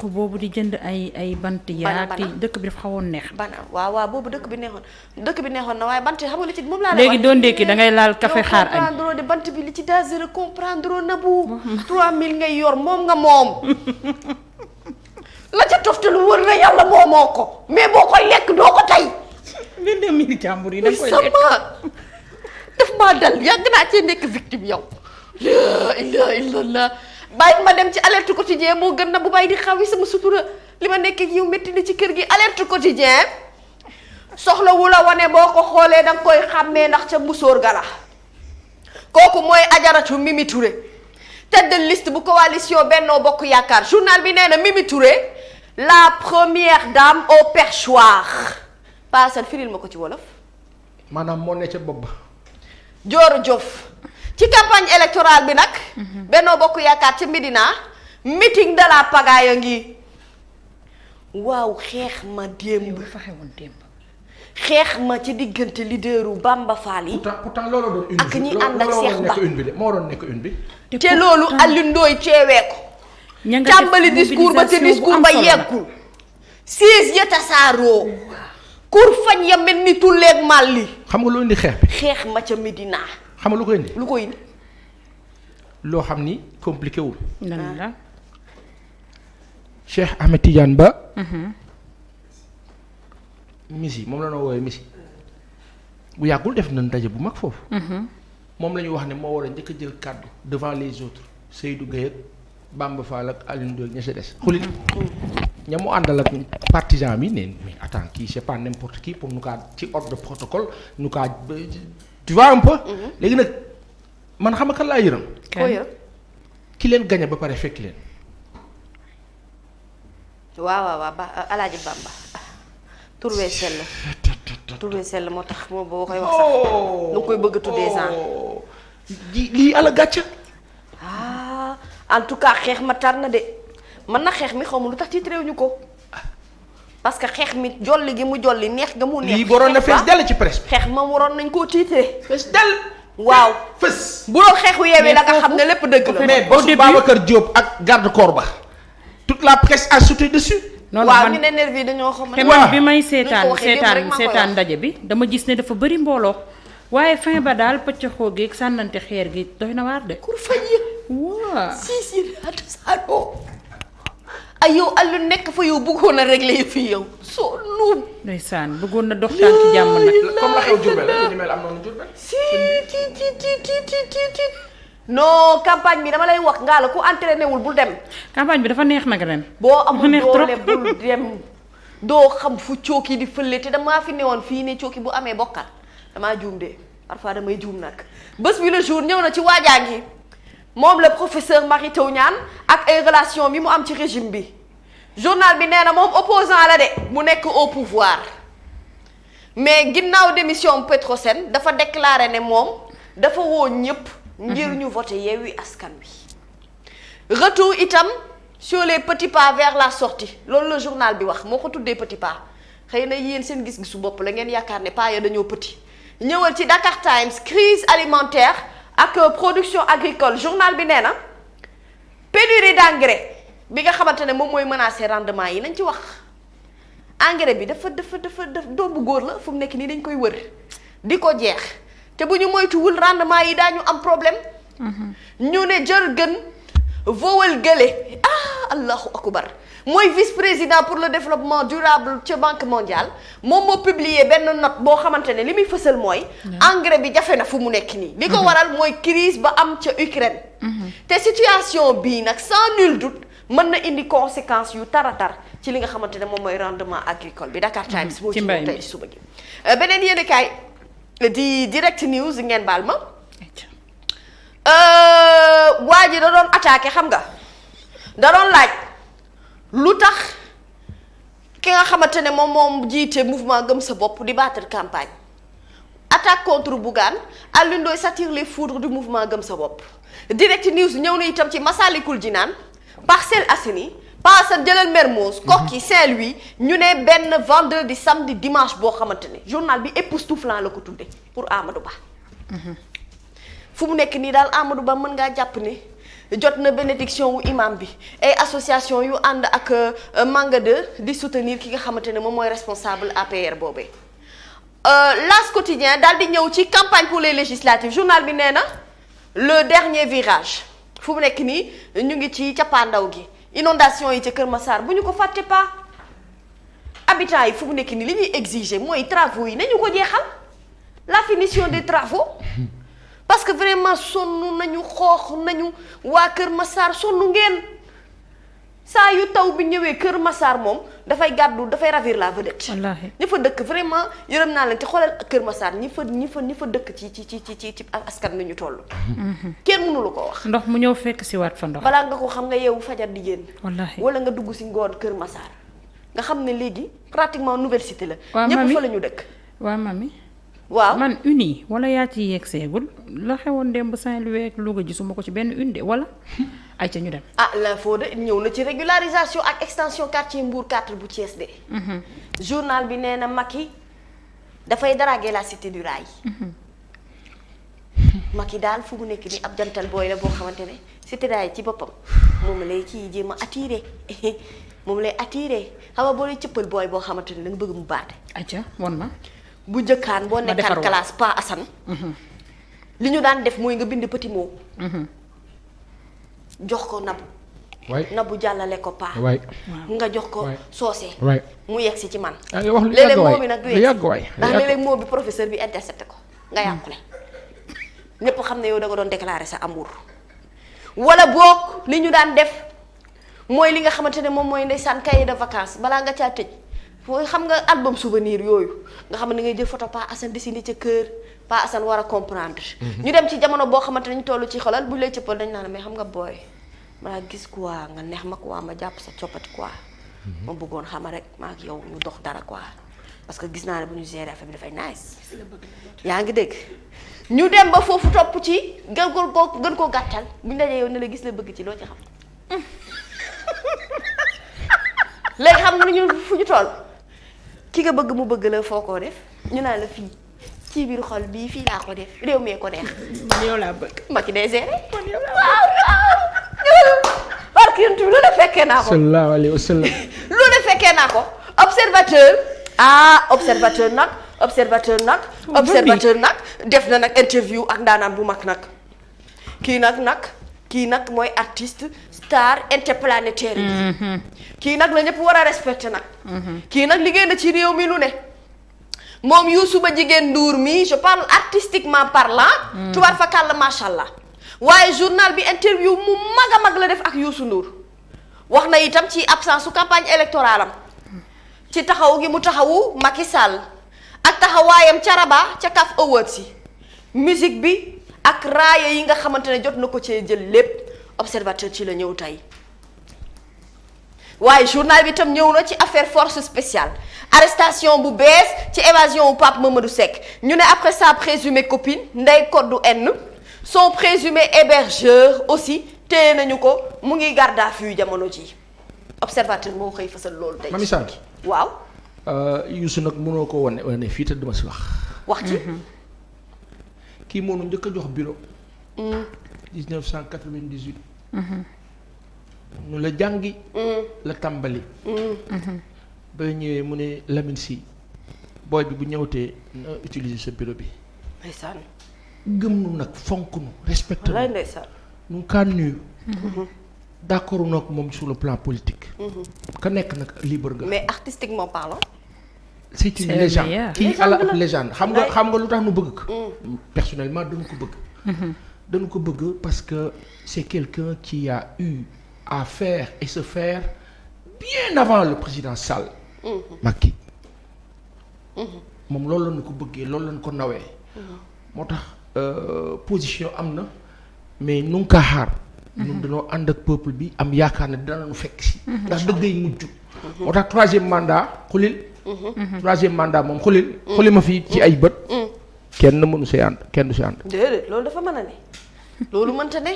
ko boobu di jënd ay bant yaa te dëkk bi dafa xawoon neex. waaw boobu dëkk bi neexoon na waaye bant xam nga li ci moom laa léegi doo ndékki da ngay laal café xaar añ. comprendre de bant bi li ci dasera comprendre na bu 3000 ngay yor moom nga moom la ca toftalu wër na yàlla moomoo ko mais boo koy lekk doo ko tey. li dem mi jàmbur yi da koy lekk daf maa dal yàgg naa cee nekk victime yow. la ilaha illallah bàyyi ma dem ci alerte quotidien moo gën na bu bàyyi di xaw yi sama sutura li ma nekk yow métti na ci kër gi alerte quotidien soxla wu la wane boo ko xoolee danga koy xàmmee ndax ca musóor gala kooku mooy ajaratu Mimi Touré tête de liste bu coalition Benno Bokk Yaakaar journal bi nee na Mimi Touré la première dame au perchoir paasal firil ma ko ci wolof. maanaam moo ne ca bopp ba. Dior Diouf ci campagne électorale bi nag. Benno Bokk Yaakaar ca Médina meeting de la pagaille ngi waaw xeex ma démb. xeex ma ci diggante leaderu Bamba Fall yi. pourtant loolu doon une bi ak ñi ànd ak Cheikh Ba moo doon nekk une bi. te loolu Alioune Ndoye teewee ko. tàmbali discours ba te discours ba yeggul. siis ya tasaaroo. kur fañ ya mel ni tulleeg màlli. xam nga lu indi xeex bi. xeex ma ca Médina. xam nga lu ko indi. lu ko indi. loo xam ni compliqué wul. nan la. Cheikh Ahmed Tidiane Ba. Messi moom la noo woowee Messi bu yàggul def nañ daje bu mag foofu. moom la ñu wax ne moo war a njëkk a jël kàddu devant les autres Seydou Gueye ak Bamba Fall ak Alioune Ndoye ña sa des. xulit ña mu àndal ak partisan bi ne mais attends kii c'est pas n'importe qui pour nu kaa ci ordre de protocole nu kaa tu vois un peu. léegi nag man xam nga kan laa yërëm. koo yërëm. ki leen gañe ba pare fekk leen. waaw ba Alaaji Bamba. turwee sell moo tax moom boo koy wax sax lu koy bëgg a tuddee sax lii ala gàcce. En tout cas xeex ma tar na de man na xeex mi xaw ma lu tax titre ñu ko parce que xeex mi jolli gi mu jolli neex ga mu neex. lii boroon na fees dell ci presse bi. xeex ma waroon nañ koo titre. fees dell. waaw fës. bu doon xeexu yeewee la nga xam ne lépp dëgg la. mais bosu Babacar Diop ak garde corps ba toute la presse a sauté dessus. non waaw ñu ne nervi dañoo xam te man bi may seetaan ndaje bi dama gis ne dafa bëri mbooloo waaye fin ba daal pëccëxoo gi ak sànnante xeer gi doy na waar de. kur fa yëg. waaw si atasaaroo ay yow Alioune nekk fa yow bëggoon a régler fii yow soo nuum. ndeysaan bëggoon na dox tànk jàmm nag. comme la xew Diourbel la ñu mel am noonu Diourbel. si non campagne bi dama lay wax ngaa la ku entraîné wul bul dem. campagne bi dafa neex nag ren. boo amul doole bul dem doo xam fu cooki di fële te damaa fi newoon fii ne cooki bu amee bokkal damaa juum de parfois damay juum nag. bés bi le jour ñëw na ci waajaa ngi moom le professeur Mary Teuw Niane ak ay relation bi mu am ci régime bi journal bi nee na moom opposant la de mu nekk au pouvoir mais ginnaaw démission Petrosen dafa déclaré ne moom dafa woo ñëpp. ngir ñu voté Yewwi Askan Wi. retour itam sur les petits pas vers la sortie loolu la journal bi wax moo ko tuddee petit pas xëy na yéen seen gis-gisu bopp la ngeen yaakaar ne pas ya dañoo petit. ñëwal ci Dakar Times crise alimentaire ak production agricole journal bi nee na pénurie d'engrais bi nga xamante ne moom mooy menacer rendement yi nañ ci wax engrais bi dafa doomu góor la fu mu nekk nii dañ koy wër di ko jeex. te bu ñu moytuwul rendement yi daañu am problème. ñu ne jër gën vowal gële allahu akbar mooy vice-président pour le développement durable ca banque mondiale moom moo publier benn note boo xamante ne li muy fësal mooy. engrais bi jafe na fu mu nekk nii. li ko waral mooy crise ba am ca Ukraine. te situation bii nag sans nul doute mën na indi conséquences yu taratar ci li nga xamante ne moom mooy rendement agricole bi Dakar Times. moo ci ñëw tey suba gi beneen yéen kaay di direct news ngeen baal ma waa ji da doon attaqué xam nga da doon laaj lu tax ki nga xamante ne moom jiite mouvement gëm sa bopp di battre campagne attaque contre Bougane Alioune Ndoye s'attire les foudres du mouvement gëm sa bopp direct news ñëw na itam ci Massalikul Jinaan Parcelles Assainies Paasa jëlal Mermoz Koki Saint-Louis ñu ne benn vendredi samedi dimanche boo xamante ne journal bi époustouflant la ko tudde pour Amadou Ba fu mu nekk nii daal Amadou Ba mën ngaa jàpp ne jot na bénédiction wu imam bi ay association yu ànd ak Manga 2 di soutenir ki nga xamante ne moom mooy responsable APR boobee. L'As quotidien daal di ñëw ci campagne pour les législatives journal bi nee na le dernier virage fu mu nekk nii ñu ngi ci cappaandaw gi inondation yi ca Kër Massar bu ñu ko fàtte pas habitants yi fu mu nekk nii li ñuy exiger mooy travaux yi nañu ko jeexal la finition des travaux parce que vraiment sonn nañu xoox nañu waa Kër Massar sonn ngeen saa yu taw bi ñëwee Kër Massar moom dafay ravir la vedette. wallaahi ñi fa dëkk vraiment yërëm naa leen te xoolal Kër Massar ñi fa dëkk ci askan nañu toll. kenn mënu la ko wax. ndox mu ñëw fekk si waat fa ndox. balaa nga ko xam nga yeewu fajar di génn. wallaahi wala nga dugg si ngoon Kër Massar nga xam ne léegi pratiquement nouvelle cité la. waaw ñëpp fa la ñu dëkk. waaw mami. waaw man uni wala yaa ci yegg seegul la xewoon démb Saint-Louis ak Louga gisuma ko ci benn une de wala ay ca ñu dem. l'info de ñëw na ci régularisation ak extension quartier Mbour 4 bu Thiès de. journal bi nee na Macky dafay draguer la cité du rail. Macky daal fu mu nekk nii ab jantal booy la boo xamante ne cité du rail ci boppam moom lay ciy jéem a attiré moom lay attiré xam nga boo lay cëppal booy boo xamante ne da nga bëgg mu baate. ay ca won ma. bu njëkkaan boo nekkaan classe pas Assane. li ñu daan def mooy nga bind petit mot. jox ko nabu. nabu jàllale ko paa. nga jox ko soose. mu yegg si ci man. léeg-léeg moo bi nag du yegg ndax léeg-léeg moo bi professeur bi intercepté ko nga yàqule. ñépp xam ne yow da nga doon déclarer sa amour. wala boog li ñu daan def mooy li nga xamante ne moom mooy ndeysaan cahier de vacances balaa nga caa tëj. fooy xam nga album souvenir yooyu nga xam ne ngay jël photo Pa Assane dessiné ca kër Pa Assane war a comprendre. ñu dem ci jamono boo xamante ne ñu toll ci xolal bu lay cëppal dañ naan mais xam nga booy balaa gis quoi nga neex ma quoi ma jàpp sa coppati quoi. ma bëggoon xama rek maa ak yow ñu dox dara quoi parce que gis naa ne bu ñu gérer affaire bi dafay nice. yaa ngi dégg ñu dem ba foofu topp ci gën koo gàttal bu ñu dajee yow ne la gis la bëgg ci loo ci xam. léegi xam nañu fu ñu toll. ki nga bëgg mu bëgg la foo koo def ñu naan la fii ci biir xol bii fii laa ko def réew mee ko neex. man yow laa bëgg. Macky day géré. man yow laa waaw. parce que lu ne fekkee naa ko. sallallahu alayhi wa sallam. lu ne fekkee naa ko. observateur nag def na nag interview ak ndaanaan bu mag nag. kii nag mooy artiste star interplanétaire yi. kii nag la ñëpp war a respecté nag. kii nag liggéey na ci réew mi lu ne. moom Youssou ba jigéen Ndour mi je parle artistiquement parlant. tubaar fa kàll macha allah. waaye journal bi interview mu mag a mag la def ak Youssou Ndour. wax na itam ci absence su campagne électorale am. ci taxaw gi mu taxawu Macky Sall. ak taxawaayam ca Rabat ca CAF Awards yi. musique bi. ak raaya yi nga xamante ne jot na ko cee jël lépp observateur ci la ñëw tey waaye journal bi itam ñëw na ci affaire force spéciale arrestation bu bees ci évasion wu Pape Mamadou Seck ñu ne après sa présumée copine Ndeye Codou N son présumé hébergeur aussi téye nañu ko mu ngi garde à vue jamono ji observateur moo xëy fasal loolu tey. Mamy Sarr waaw. Youssou nag mënoo ko wane fii te duma si wax ci. kii moo nu njëkk a jox bureau. 1998. ñu la jàngi. la tàmbali. ba ñëwee mu ne Lamine Sy booy bi bu ñëwtee na utiliser sa bureau bi. ndeysaan. gëm nu nag fonk nu respecté wallaay nu. ndeysaan. nu ngi kaa nuyu. d'accord nag moom sur le plan politique. ka nekk nag libre nga. mais artistiquement parlant. c'est une légende kii ala ab légende xam nga lu tax nu bëgg ko. personnellement dañu ko bëgg. dañu ko bëgg parce que c'est quelqu'un qui a eu à faire et se faire bien avant le président Sall. Macky. moom loolu lañu ko bëggee loolu lañu ko nawee. moo tax position am na mais nu ngi kaa xaar. ñun dañoo ànd ak peuple bi am yaakaar ne danañu fekk si. ndax dëggay mujj. moo tax troisième mandat xulil. troisième mandat moom xuli ma fii ci ay bët. kenn mënu see ànd kenn du si ànd. déedéet loolu dafa mën a ne loolu mënta ne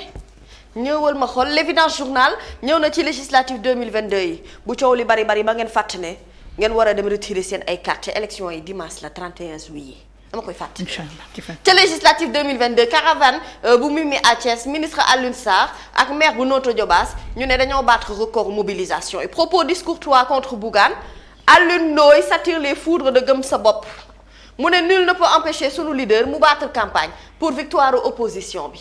ñëwal ma xool l'évidence journal ñëw na ci législative 2022 yi bu coow li bari ba ngeen fàtte ne ngeen war a dem retirer seen ay carte élection yi dimanche la 31 juillet dama koy fàtte. inchallah ci fan. ca législative 2022 caravane bu Mimi à Thiès ministre Alioune Sarr ak maire bu Notto Diobass ñu ne dañoo battre record mobilisation et propos discourtois contre Bougane Alioune Ndoye s'attire les foudres de gëm sa bopp mu ne nul ne peut empêcher sunu leader mu battre campagne pour victoire opposition bi.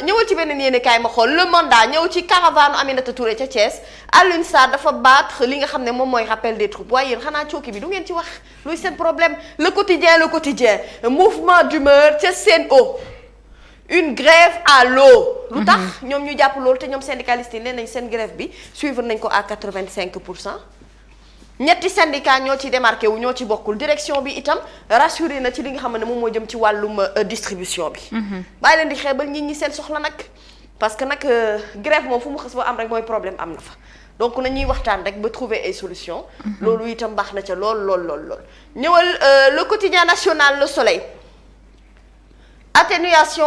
ñëwal ci beneen yéene kaay ma xool le mandat ñëw ci caravane Aminata Touré ca Thiès Alioune Sarr dafa battre li nga xam ne moom mooy rappel des troupes waaye yéen xanaa cooki bi du ngeen ci wax luy seen problème le quotidien mouvement d'humeur ca Sen'Eau une grève à l'eau lu tax ñoom ñu jàpp loolu te ñoom syndicalistes yi nee nañ seen grève bi suivre nañ ko à 85%. ñetti syndicat ñoo ci démarqué wu ñoo ci bokkul direction bi itam rassuré na ci li nga xam ne moom moo jëm ci wàllum distribution bi. bàyyi leen di xeebal nit ñi seen soxla nag parce que nag grève moom fu mu xës ba am rek mooy problème am na fa donc nañuy waxtaan rek ba trouver ay solutions. loolu itam baax na ca lool. ñëwal le quotidien national Le Soleil atténuation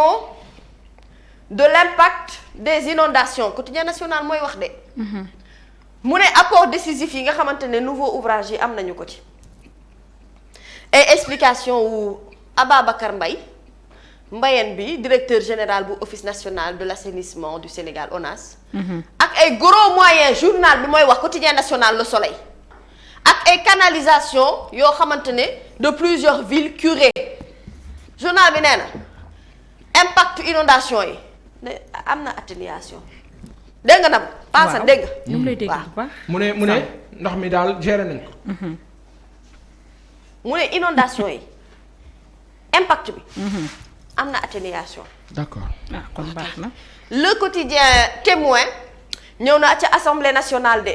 de l'impact des inondations quotidien national mooy wax de. mu ne apport décisif yi nga xamante ne nouveau ouvrage yi am nañu ko ci et explication wu Ababacar Mbayeen bi directeur général bu office national de l'assainissement du Sénégal ONAS ak ay gros moyens journal bi mooy wax quotidien national Le Soleil ak ay canalisation yoo xamante ne de plusieurs villes curées journal bi nee na impact inondation yi ne am na atténuation dégg nga nag paasa dégg nga. ñu ngi lay dégg bu baax. mu ne ndox mi daal gérer nañ ko. mu ne inondation yi impact bi. am na atténuation. d'accord. ah kon baax na. le quotidien témoin ñëw na ca assemblée nationale de.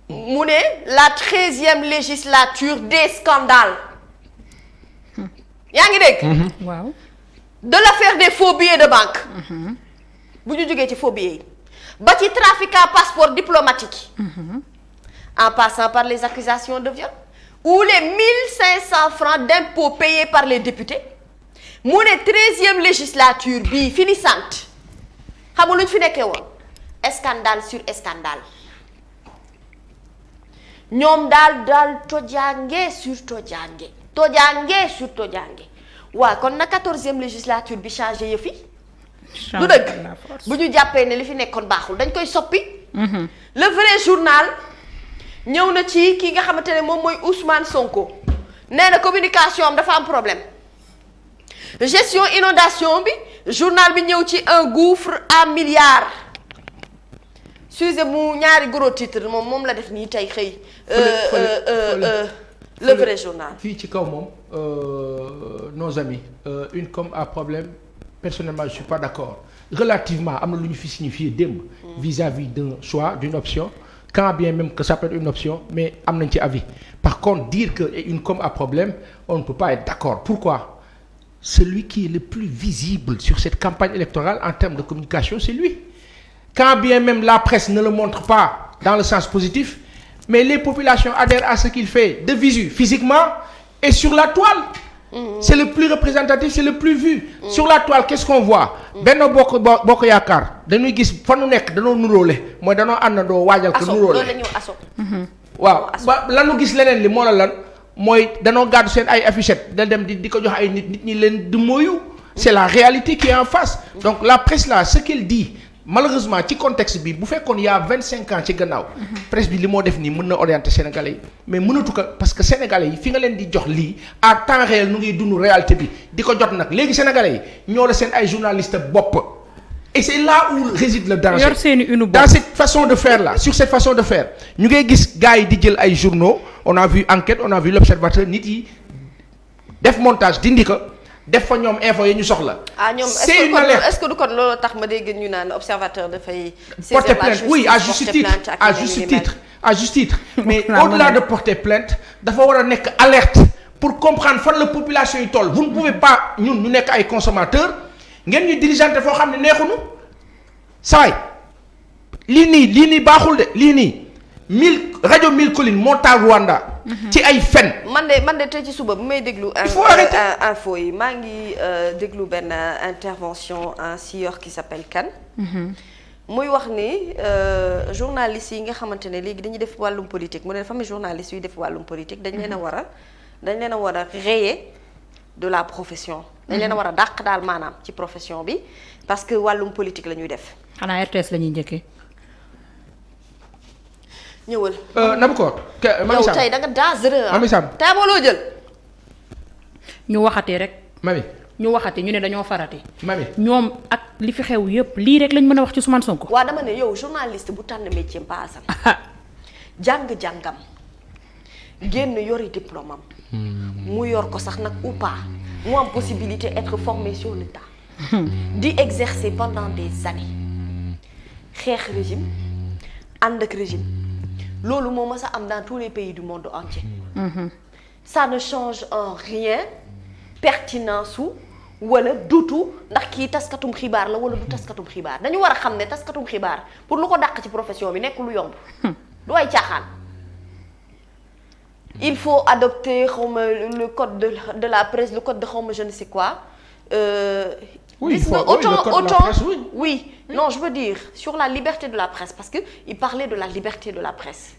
mu ne la 13e législature des scandales. yaa ngi dégg. waaw. de l'affaire des faux billets de banque. bu ñu jógee ci faux billets yi ba ci trafiquant passeport diplomatique en passant par les accusations de viol ou les 1500 francs d'impôts payés par les députés mu ne 13e législature bii finissante xam nga lu ñu fi nekkee woon scandale sur scandale ñoom daal tojange sur tojange waaw kon na 14e législature bi changé yëf yi du dëgg bu ñu jàppee ne li fi nekkoon baaxul dañ koy soppi. le vrai journal ñëw na ci ki nga xamante ne moom mooy Ousmane Sonko nee na communication am dafa am problème gestion inondation bi journal bi ñëw ci un gouffre à milliards sujet mu ñaari gros titre moom la def nii tey xëy. le vrai journal. fii ci kaw moom nos amis une comme à problème. Personnellement, je suis pas d'accord. Relativement, am na lu ñu fi signifié démb. vis-à-vis d'un choix, d'une option, quand bien même que ça peut être une option, mais am nañ ci avis. Par contre, dire que une com a problème, on ne peut pas être d'accord. Pourquoi? Celui qui est le plus visible sur cette campagne électorale en termes de communication, c'est lui. Quand bien même la presse ne le montre pas dans le sens positif, mais les populations adhèrent à ce qu'il fait de visu, physiquement et sur la toile. C'est le plus représentatif, c'est le plus vu. Sur la toile, qu'est-ce qu'on voit? Benno Bokk Yaakaar dañuy gis fa nu nekk danoo nuróole mooy danoo àndandoo waajal ko nuróole. waaw ba lanu gis leneen li moo la lan mooy danoo gàddu seen ay affichettes da dem di ko jox ay nit ñi leen di mooyu. C'est la réalité qui est en face. Donc la presse là ce qu'elle dit malheureusement ci contexte bi bu fekkoon y a 25 ans ci gannaaw. presse bi li moo def nii mën na orienter sénégalais yi mais mënatu ko parce que sénégalais yi fi nga leen di jox lii à temps réel nu ngi dund réalité bi di ko jot nag léegi sénégalais yi ñoo la seen ay journalistes bopp. et c'est là où réside le danger. yor seeni une bopp dans cette façon de faire là sur cette façon de faire ñu ngay gis gars yi di jël ay journaux on a vu Enquête on a vu L'Observateur nit yi def montage dindi ko. def fa ñoom info yi ñu soxla. ñoom est-ce que du kon loolu tax ma dégg ñu naan observateur dafay. porter plainte oui à juste titre mais au-delà de porter plainte dafa war a nekk alerte pour comprendre fan la population yi toll. vous ne pouvez pas ñun ñu nekk ay consommateurs ngeen ñu dirigeante foo xam ne neexuñu saay lii nii baaxul de lii nii rajo 1000 collines moo taal Rwanda. ci ay fen. man de tey ci suba bu may déglu. info yi maa ngi déglu benn intervention un sieur qui s'appelle Kane. muy wax ni journalistes yi nga xamante ne léegi dañuy def wàllum politique mu ne dafa am journalistes yuy def wàllum politique dañ leen a war dañ leen a war a rayer de la profession. dañ leen a war a dàq daal maanaam ci profession bi parce que wàllum politique la ñuy def. xanaa RTS la ñuy njëkkee. ñëwal. Nabou Mami yow Sam tey da nga dangereux. Mami Sam tey boo loo jël. ñu waxatee rek. Mami ñu waxatee ñu ne dañoo farati. Mami ñoom ak li fi xew yépp lii rek lañ mën a wax ci Ousmane Sonko. waa dama ne yow journaliste bu tànn métier paasam. jàng-jàngam génn yori diplôme am. mu yor ko sax nag ou pas mu am possibilité être formé sur le tas. di exercer pendant des années xeex régime ànd ak régime loolu moo mës a am dans tous les pays du monde entier. Ça ne change en rien pertinence su wala dutu ndax kii taskatum xibaar la wala du taskatum xibaar dañu war a xam ne taskatum xibaar pour lu ko dàq ci profession bi nekk lu yomb. du ay caaxaan. il faut adopter xawma le code de la presse le code de xawma je ne sais quoi. Oui, gis nga le code de la presse, oui. Non, je veux dire sur la liberté de la presse parce que il parlait de la liberté de la presse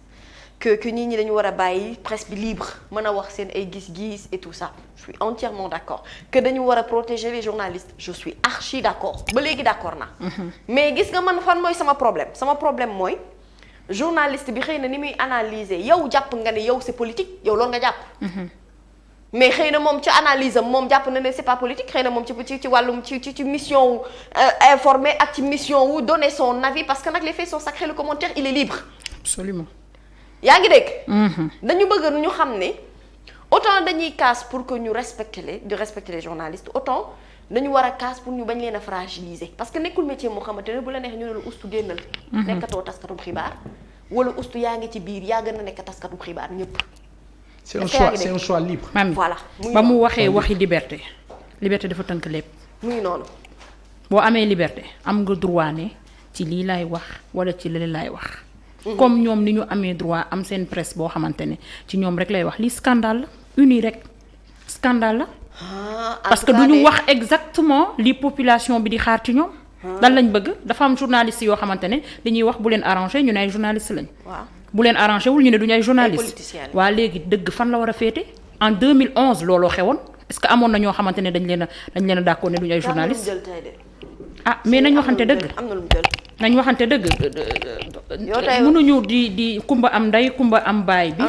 que nit ñi dañu war a bàyyi presse bi libre mën a wax seen ay gis-gis et tout ça je suis entièrement d'accord que dañu war a protéger les journalistes je suis archi d'accord ba léegi d'accord naa. mais gis nga man fan mooy sama problème mooy journaliste bi xëy na ni muy analyser yow jàpp nga ne yow c'est politique yow loolu nga jàpp. mais xëy na moom ci analyse am moom jàpp na ne c'est pas politique xëy na moom ci wàllum ci mission wu informer ak ci mission wu donner son avis parce que nag les faits sont sacrés le commentaire il est libre. absolument. yaa ngi dégg. dañu bëgg ñu xam ne autant dañuy casse pour que ñu respecter les journalistes autant dañu war a casse pour ñu bañ leen a fragiliser parce que nekkul métier moo xamante ne bu la neexee ñu ne la ustu génnal. nekkatoo taskatum xibaar wala ustu yaa ngi ci biir yaa gën a nekk taskatum xibaar ñëpp. c'est un choix libre. mami voilà ba mu waxee waxi liberté dafa tënk lépp. muy noonu. boo amee liberté am nga droit ne ci lii laay wax wala ci lii laay wax. comme ñoom ni ñu amee droit am seen presse boo xamante ne ci ñoom rek lay wax lii scandale la uni rek scandale la. parce que du ñu wax exactement li population bi di xaar ci ñoom. lan lañ bëgg dafa am journaliste yoo xamante ne dañuy wax bu leen arrangé ñu ne ay journaliste lañ. waaw bu leen arrangé wul ñu ne duñu ay journaliste. waa léegi dëgg fan la war a féete en 2011 looloo xewoon est-ce que amoon na ñoo xamante ne dañ leen a d'accord ne duñu ay journaliste. ah mais nañ waxante dëgg. am na lu mu jël. nañ waxante dëgg. mënuñu di kumba am ndey kumba am baay bi.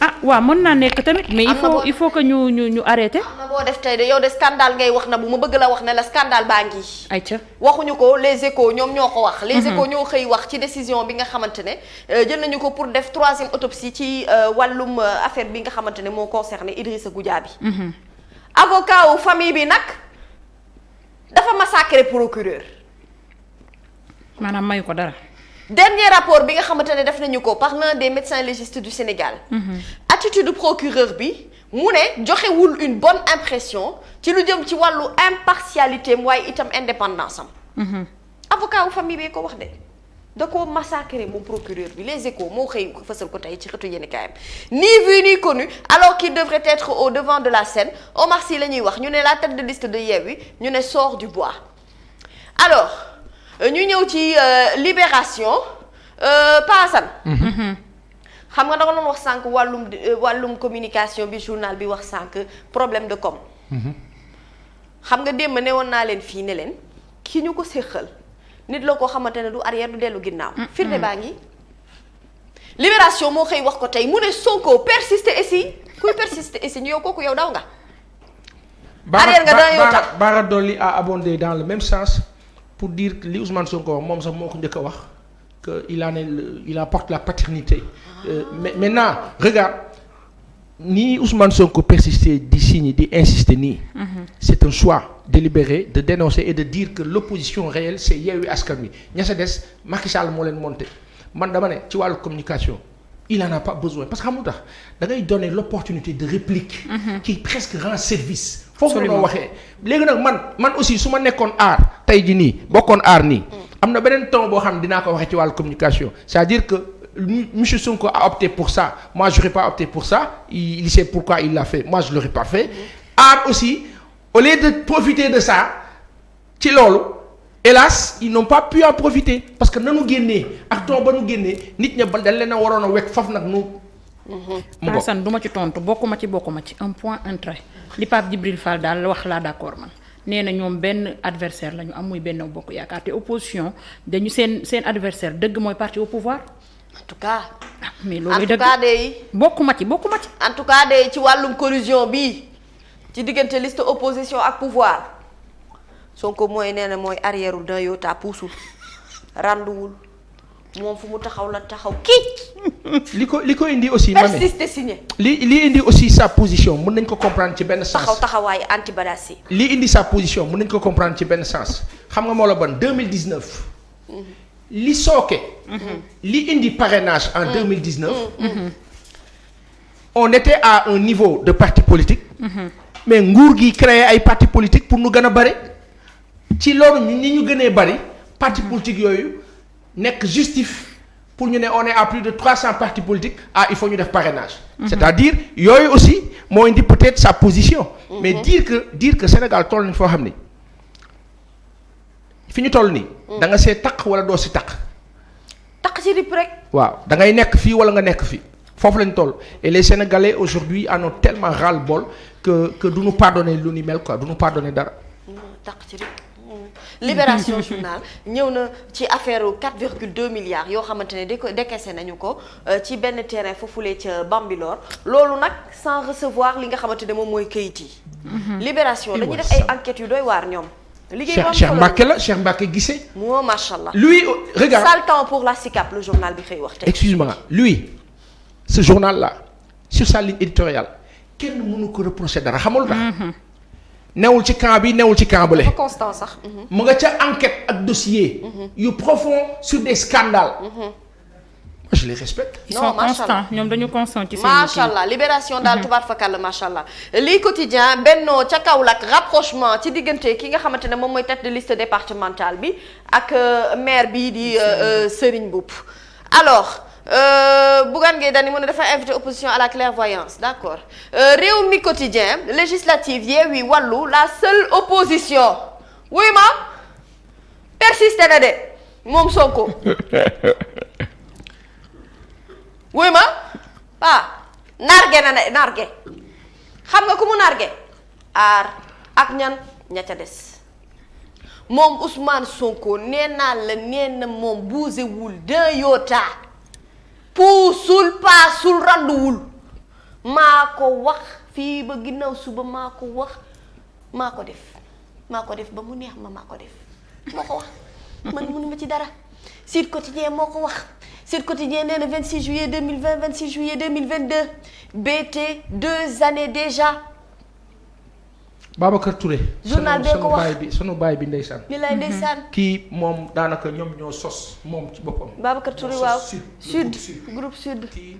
ah waaw mën naa nekk tamit mais il faut que ñu arrêté. am na boo def tey de yow de scandale ngay wax na bu ma bëgg la wax ne la scandale baa ngi. ayca waxuñu ko les échos ñoom ñoo ko wax. les échos ñoo xëy wax ci décision bi nga xamante ne jël nañu ko pour def 3e autopsie ci wàllum affaire bi nga xamante ne moo concerné Idrissa Goudiaby. avocat wu famille bi nag dafa massacrer procureur. maanaam mayu ko dara. dernier rapport bi nga xamante ne def nañu ko par l'un des médecins légistes du Sénégal. attitude du procureur bi mu ne joxewul une bonne impression ci lu jëm ci wàllu impartialité am waaye itam indépendance am. avocat wu famille bi ko wax de da koo massacrer moom procureur bi les échos moo xëy fësal ko tey ci xëtu yéen kaayam ni vu ni connu alors qu'il devrait être au devant de la scène Omar Sy la ñuy wax ñu ne la tête de liste de Yewwi ñu ne sort du bois alors. ñu ñëw ci libération paasan xam nga da nga doon wax sànq wàllum communication bi journal bi wax sànq problème de com xam nga démb ne woon naa leen fii ne leen ki ñu ko séqal nit la koo xamante ne du arrière du dellu ginnaaw firnde baa ngi libération moo xëy wax ko tey mu ne Sonko persister ici kuy persister ici ñu yow kooku yow daw nga arrière nga dana yow tax Bara Dolly a abondé dans le même sens pour dire que li Ousmane Sonko wax moom sax moo ko njëkk a wax que il apporte la paternité. Mais maintenant regarde ni Ousmane Sonko persister di signer di insister nii. C'est un choix délibéré de dénoncer et de dire que l'opposition réelle c'est Yewwi Askan Wi ña sa des Macky Sall moo leen monté man dama ne ci wàllu communication il en a pas besoin parce que xam nga tax da ngay donner l'opportunité de réplique. qui presque rend service. foofu la noo waxee léegi nag man aussi su ma nekkoon aar tey ji nii bokkoon aar nii am na beneen ton boo xam ne dinaa ko waxee ci wàllu communication c'est-à-dire que monsieur Sonko a opté pour ça moi j'aurais pas opté pour ça il sait pourquoi il l'a fait moi je l'aurais pas fait aar aussi au lieu de profiter de ça ci loolu hélas ils n'ont pas pu en profiter parce que nanu génnee ak ton ba nu génnee nit ña ba dañ leen a waroon a wekk faf nag nu Assane du ma ci tontu bokkuma ci un point un trait li Pape Djibril Fall daal wax laa d'accord man nee na ñoom benn adversaire la ñu am muy Benno Bokk Yaakaar te opposition dañu seen adversaire dëgg mooy parti au pouvoir. en tout cas. mais loolu dëgg bokkuma ci. en tout cas de ci wàllum collusion bi ci diggante liste opposition ak pouvoir Sonko mooy nee na mooy arrière d'un iota puusul randuwul moom fu mu taxaw la taxaw kii. li ko indi aussi. mami persiste signé. li indi aussi sa position mën nañ ko comprendre ci benn sens. taxawaayu anti Badassi. li indi sa position mën nañ ko comprendre ci benn sens xam nga moo la bon 2019. li sooke. li indi parrainage en 2019. on était à un niveau de parti politique. mais nguur gi créé ay parti politique pour nu gën a bari ci loolu ni ñu gënee bari parti politique yooyu. nekk justif pour ñu ne on est à plus de 300 partis politiques il faut ñu def parrainage. c'est-à-dire yooyu aussi moo indi peut-être sa position. mais dire que Sénégal toll nañ foo xam ni fi ñu toll nii. da nga see taq wala doo si taq. taq ci rip rek. waaw da ngay nekk fii wala nga nekk fii foofu lañ toll et les Sénégalais aujourd'hui en ont tellement ras-le-bol que du ñu pardonner lu ni mel quoi du ñu pardonner dara. taq ci rip. Libération journal ñëw na ci affaire 4,2 milliards yoo xamante ne décaissé nañu ko ci benn terrain foofulee ca Bambilor loolu nag sans recevoir li nga xamante ne moom mooy kayit yi. Libération dañuy def ay enquêtes yu doy waar ñoom. liggéey Cheikh Mbacké la Cheikh Mbacké Guissé. moo macha allah. lui regarde sale temps pour la SICAP le journal bi xëy wax tey. excuse-moi lui ce journal là sur sa ligne éditoriale kenn mënu ko reprocher dara xamul tax. newul ci camp bi newul ci camp bële. dafa constant sax. mu nga ca enquête ak dossier. yu profond sur des scandales. moi je les respecte. ils sont constants ñoom dañu constant ci seen macha allah libération daal tubaar fakal la macha allah. lii quotidien Benno ca Kaolack rapprochement ci diggante ki nga xamante ne moom mooy tête de liste départementale bi ak maire bii di Serigne Mboup alors. Bougane Gueye Dany mu ne dafa invité opposition à la clairvoyance d'accord Rewmi Quotidien législative Yewwi Wallu la seule opposition wuy ma persisté na de moom Sonko wuy ma narge na ne narge xam nga ku mu narge ak ña ca des moom Ousmane Sonko nee na moom bougéwul d'un iota puusul paasul randuwul maa ko wax fii ba ginnaaw suba maa ko wax maa ko def ba mu neex maa ko def moo ko wax man mënuma ci dara Sud Quotidien moo ko wax Sud Quotidien nee na 26 juillet 2020 26 juillet 2022 BT 2 années déjà. Babacar Touré. journal bee ko wax sunu baay bi ndeysaan. li lay ndeysaan. kii moom daanaka ñoom ñoo sos moom ci boppam. Babacar Touré waaw Sud groupe Sud. kii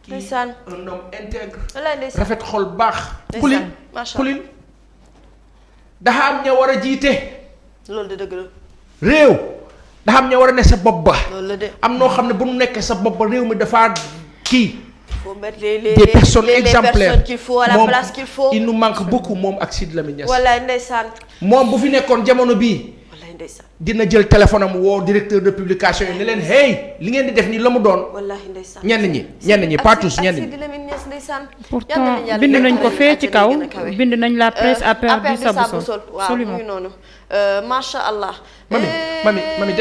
ndeysaan un homme intègre. lay ndeysaan rafet xol baax. ndeysaan macha allah kulin dafa am ña war a jiite. loolu de dëgg la. réew dafa am ña war a ne sa bopp ba. loolu la de am noo xam ne bu mu nekkee sa bopp ba réew mi dafa kii. faut mettre les personnes exemplaires qu'il faut à la place qu'il faut. il nous manque beaucoup moom ak Sidy Lamine Niass. wallaay ndeysaan. moom bu fi nekkoon jamono bii. wallaay ndeysaan. dina jël téléphone am woo directeur de publication yi ne leen hey li ngeen di def nii la mu doon. wallaay ndeysaan. ñenn ñi pas tous ñenn ñi. Sidy Lamine Niass ndeysaan. pourtant bind nañ ko fee ci kaw bind nañ la presse a perdu sa boussole. waaw mu ngi noonu. macha allah. mami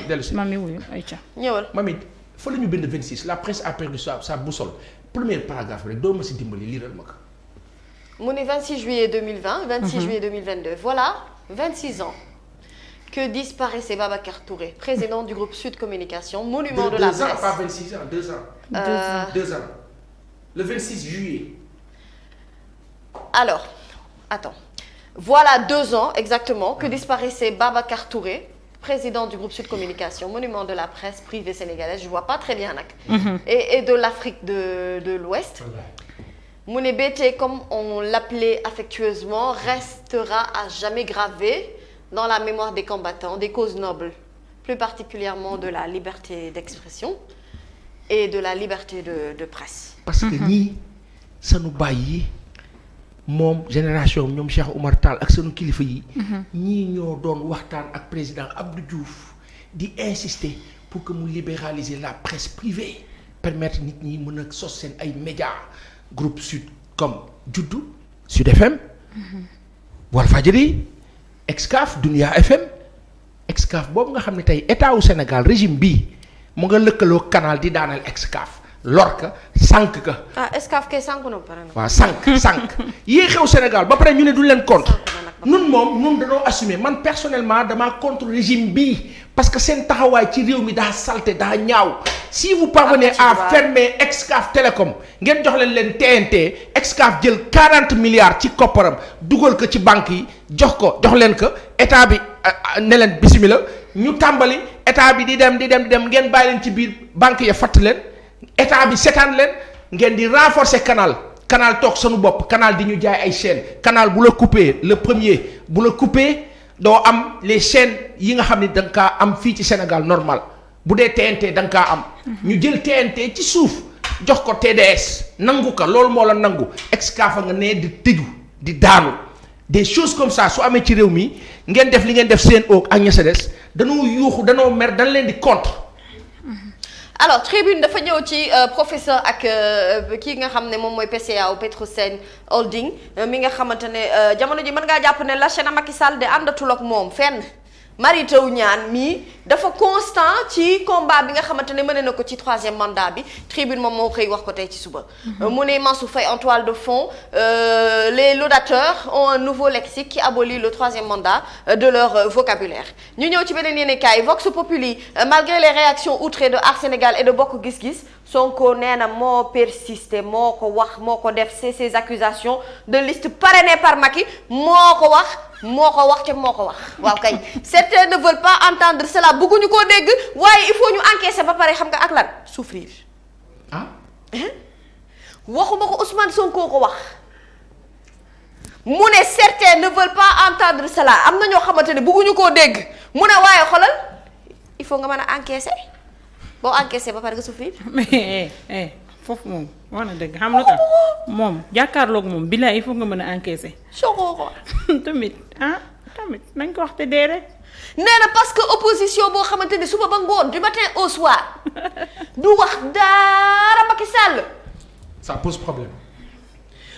dellu si. mami wuyu ayca. ñëwal mami fa la ñu bind 26 la presse a perdu sa boussole premier paragraphe rek doo ma si dimbali liiral ma ko. mu ni 26 juillet 2020 26 juillet 2022 voilà 26 ans que disparaissait Babacar Touré président du groupe Sud Communication monument de la presse. 2 ans pas 26 ans 2 ans. 2 ans le 26 juillet. alors attends voilà 2 ans exactement que disparaissait Babacar Touré président du groupe Sud Communication monument de la presse privée sénégalaise je vois pas très bien nag. et de l'Afrique de l'Ouest. mu ne BT comme on l'appelait affectueusement restera à jamais gravé dans la mémoire des combattants des causes nobles plus particulièrement de la liberté d'expression et de la liberté de presse. parce que ñii sanu bàyyi moom génération ñoom Cheikh Oumar Tall ak sunu kilifa yi. ñii ñoo doon waxtaan ak président Abdou Diouf di insister pour que mu libéraliser la presse privée. permettre nit ñi mën a sos seen ay médias groupe Sud comme Juddu Sud FM. Walfadjri Excaf Dunia FM Excaf boobu nga xam ne tey état wu Sénégal régime bii mu nga lëkkaloo canal di daaneel Excaf lor ka sànq ka. Excaf kay sànq na pare na. waaw sànq yii xew Sénégal ba pare ñu ne duñ leen contre. nun dañoo assumer man personnellement damaa contre régime bii parce que seen taxawaay ci réew mi daa salte daa ñaaw si vous parvenez à fermer Excaf Télécom ngeen jox leen TNT Excaf jël 40 milliards ci kopparam dugal ko ci banque yi jox leen ko état bi ne leen bismillah ñu tàmbali état bi di dem ngeen bàyyi leen ci biir banque ya fatt leen état bi seetaan leen ngeen di renforcer canal toog sunu bopp canal di ñu jaay ay chaînes canal bu la coupé le premier bu la coupé doo am les chaînes yi nga xam ne da nga kaa am fii ci Sénégal normal bu dee TNT da nga kaa am. ñu jël TNT ci suuf jox ko TDS nangu ko loolu moo la nangu Excaf nga ne di tëju di daanu des choses comme ça su amee ci réew mi ngeen def li ngeen def seen oog ak ña sa des danoo yuuxu danoo mer dañ leen di contre. alors tribune dafa ñëw ci professeur ak kii nga xam ne moom mooy PCA Petrosen Holding mi nga xamante ne jamono ji mën ngaa jàpp ne lâché na Macky Sall de àndatul ak moom fenn Mary Teuw Niane mii dafa constant ci combat bi nga xamante ne mëne na ko ci 3e mandat bi tribune moom moo xëy wax ko tey ci suba. mu ne Mansour Faye en toile de fond les laudateurs ont un nouveau lexique qui abolit le 3e mandat de leur vocabulaire. ñu ñëw ci beneen yéenekaay Vox Populi malgré les réactions outrées de Aar Sénégal et de Bokk Gis Gis Sonko nee na moo persisté moo ko wax moo ko def ces accusations de liste parrainée par Macky moo ko wax te moo ko wax waaw kay certains ne veulent pas entendre cela bëgguñu koo dégg waaye il faut ñu encaisser ba pare xam nga ak lan souffrir waxuma ko Ousmane Sonko ko wax mu ne certains ne veulent pas entendre cela am na ñoo xamante ne bëgguñu koo dégg mu ne waaye xoolal il faut nga mën a encaisser boo encaisser ba pare nga souffrir. mais foofu moom wax na dëgg xam nga tax moom jàkkaarloog moom bilaay il faut nga mën a encaisser. soo ko tamit nañ ko wax te dee rek. nee na parce que opposition boo xamante ni suba ba ngoon du matin au soir du wax dara Macky Sall. ça pose problème.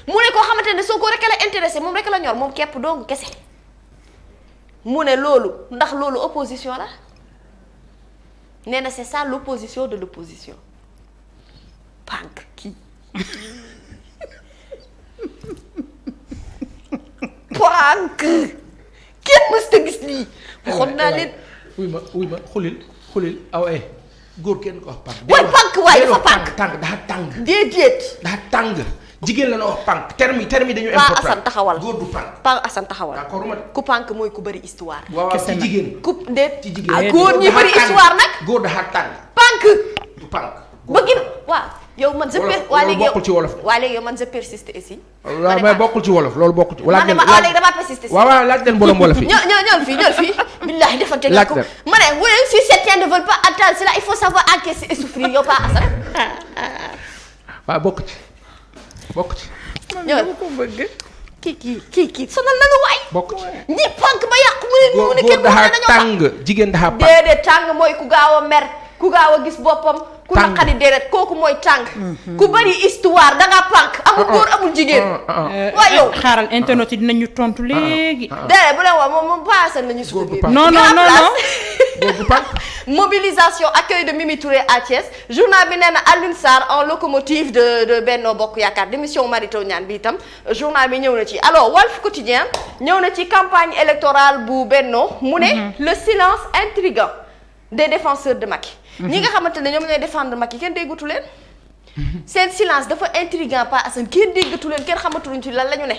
mu ne koo xamante ne soo ko rek la intéressé moom rek la ñor moom képp dong kese mu ne loolu ndax loolu opposition la nee na c'est ça l'opposition de l'opposition pànk kii pànk kenn mës ta gis lii waxoon naa leen wuy ma xulil aw góor kenn ko wax pànk waay pànk waay dafa pànk daa tàng déedéet daa tàng jigéen la na wax pànk terme yi dañu important Pa Assane taxawal góor du pànk Pa Assane taxawal d'accord ma ku pànk mooy ku bëri histoire waaw ci jigéen ku déet ci jigéen góor ñi bëri histoire nag góor dafa tàng pànk du pànk ba gin waaw yow man je per waa léegi bokkul ci wolof waa léegi yow man je persiste ici waaw mais bokkul ci wolof loolu bokkul ci ma ne ma waa léegi damaa persiste ici waaw laaj leen borom wolof yi ñëw fii billahi defante nga ko ma ne oui si certains ne veulent pas entendre cela il faut savoir encaisser et souffrir yow Pa Assane waaw bokk ci ñëw ko bëgg kii sonal nañu waay bokk ci ñi pànk ba yàqu mu ne góor dafa tàng jigéen dafa pànk déedéet tàng mooy ku gaaw a mer ku gaaw a gis boppam ku naqari déedéet kooku mooy tàng ku bëri histoire da ngaa pànk amul góor amul jigéen waaw yow xaaral internet yi dinañu tontu léegi déedéet bu leen wax moom Pa Assane la ñu soutenir non góor bu pànk mobilisation accueil de Mimi Touré à Thiès journal bi nee na Alioune Sarr en locomotive de Benno Bokk Yaakaar démission Mary Teuw Niane bi itam journal bi ñëw na ci alors Walf Quotidien ñëw na ci campagne électorale bu Benno mu ne le silence intriguant des défenseurs de Macky ñi nga xamante ne ñoom ñooy défendre Macky kenn déggatu leen seen silence dafa intriguant Pa Assane kenn déggatu leen kenn xamatuluñ ci lan la ñu ne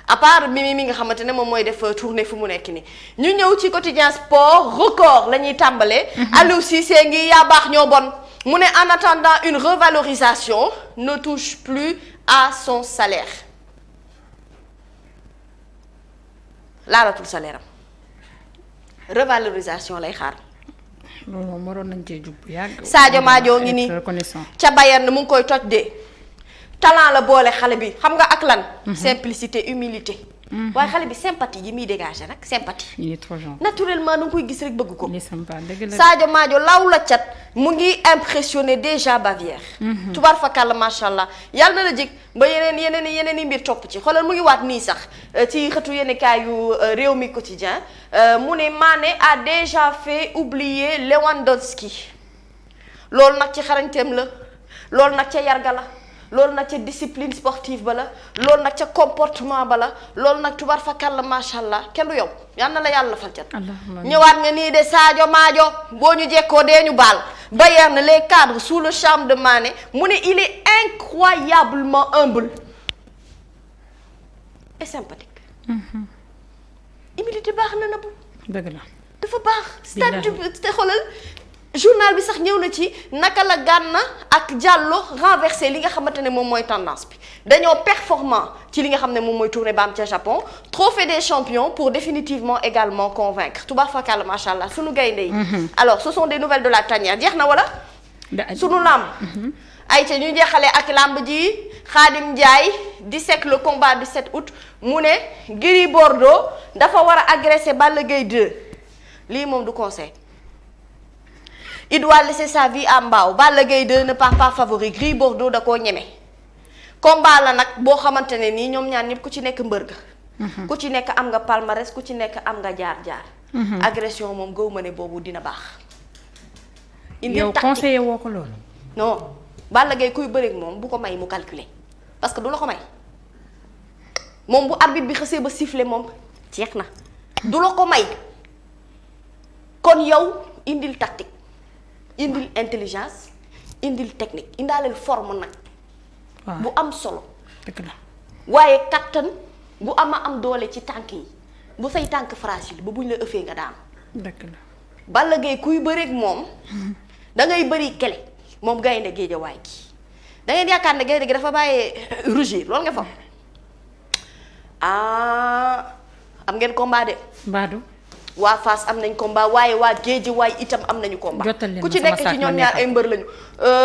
à part Mimi mi nga xamante ne moom mooy def tournée fu mu nekk nii ñu ñëw ci quotidien sport record la ñuy tàmbalee Aliou Cissé ngi yaa baax ñoo bon mu ne en attendant une revalorisation ne touche plus à son salaire laalatul salaire am revalorisation lay xaar loolu waroon nañ cee jub yàgg. Sadio Madio ngi nii ca Bayern mu ngi koy toj de talent la boole xale bi xam nga ak lan. simplicité humilité. waaye xale bi sympathie yi muy dégager nag sympathie. il est trop gentil. naturellement da nga koy gis rek bëgg ko. il est sympa dëgg la. Sadio Madio law la cat mu ngi impressionné déjà Bavière. tubaar fakàlla macha allah yàlla na la jig ba yeneen i mbir topp ci xoolal mu ngi waat nii sax ci xëtu yenn kaayu réew mi quotidien mu ne Mané a déjà fait oublier Lewandowski loolu nag ci xarañteem la loolu nag ca yarga la loolu nag ca discipline sportive ba la loolu nag ca comportement ba la loolu nag tubaar fakàlla macha allah kenn du yow yal na la yàlla fal cat. ñëwaat nga nii de Sadio Madio boo ñu jekkoo dee ñu baal. Bayern les cadres sous le charme de Mané mu ne il est incroyablement humble et sympathique. humilité baax na bu. dëgg la dafa baax. c'est-à-dire te xoolal journal bi sax ñëw na ci naka la Gana ak Diallo renversé li nga xamante ne moom mooy tendance bi dañoo performant ci li nga xam ne moom mooy tournée ba am ca Japon trophée des champions pour définitivement également convaincre tubaab fakal macha allah sunu gaynde yi. alors ce sont des nouvelles de la tanière jeex na wala. sunu lamb. ay ca ñu jeexalee ak lamb ji Khadim Ndiaye dissèque le combat du 7 août mu ne Gris Bordeaux dafa war a agresser Balla Gaye 2 lii moom du conseil. il doit laisser sa vie à mbaaw Balla Gaye 2 ne part pas favori Gris Bordeaux da koo ñeme combat la nag boo xamante ne nii ñoom ñaar ñëpp ku ci nekk mbër ga ku ci nekk am nga palmarès ku ci nekk am nga jaar-jaar agression moom gëw ma ne boobu dina baax yow conseiller woo ko loolu non Balla Gaye kuy bëreek moom bu ko may mu calculer parce que du la ko may moom bu arbitre bi xësee ba siffler moom jeex na du la ko may kon yow indil tactique indil intelligence indil technique indaaleel forme nag bu am solo dëgg la waaye kattan bu am doole ci tànk yi bu say tànk fragile ba buñ la ëffee nga daanu dëgg la Balla Gaye kuy bëreek moom da ngay bëri kele moom gaynde géejawaay gi da ngeen yaakaar ne gaynde gi dafa bàyyee rougir loolu nga fa am ngeen combat de Mbadou waa Fass am nañ combat waaye waa Géejawaay itam am nañu combat ku ci nekk ci ñoom ñaar ay mbër lañu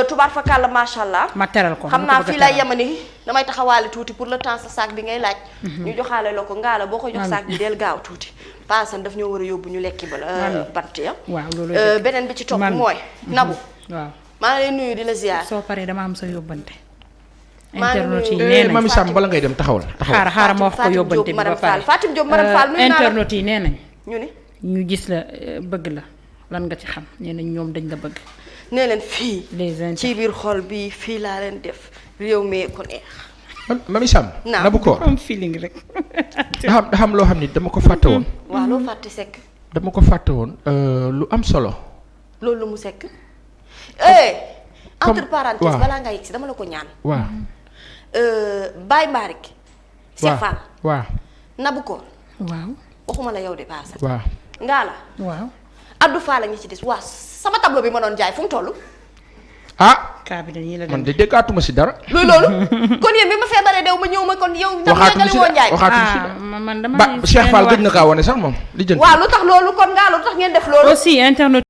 tubaar fa kàlla macha allah ma teral ko xam naa fii lay yemani damay taxawaale tuuti pour le temps sa sac bi ngay laaj ñu joxaale la ko ngaa la boo ko jox sac bi del gaaw tuuti paasan daf ñoo war a yóbbu ñu lekki bala bant ya waaw loolu beneen bi ci topp mooy Nabou waaw maa ngi lay nuyu di la ziar soo paree dama am sa yóbbante maa ngi internet yi nee nañ Mami Samb bala ngay dem taxawal xaaral ma wax ko yóbbante bi ba pare Fatim Diop Maram Fall nuyu naa la internet yi nee nañ ñu ni ñu gis la bëgg la lan nga ci xam nee nañ ñoom dañ la bëgg nee leen fii les ci biir xol bi fii laa leen def réew mi ko neex Mami Samb Nabou Cor am feeling rek da xam loo xam ni dama ko fàtte woon waaw loo fàtte sekk dama ko fàtte woon lu am solo loolu lu mu sekk entre parenthèses balaa nga yegg si dama la ko ñaan waaw Baye Mbarik Cheikh Fall waaw Nabou Cor waaw waxuma la yow de paasa waaw ngaa la waaw Abdou Fall a ngi ci des waa sama tableau bi ma doon jaay fu mu toll kaa bi dañuy la man de déggaatuma si dara loolu kon yéen bi ma feebaree dew ma ñëw ma kon yow waxaatuma si woo njaay man dama Cheikh Fall gëj na kaa wane sax moom li jënd waaw lu tax loolu kon ngaa lu tax ngeen def loolu aussi internet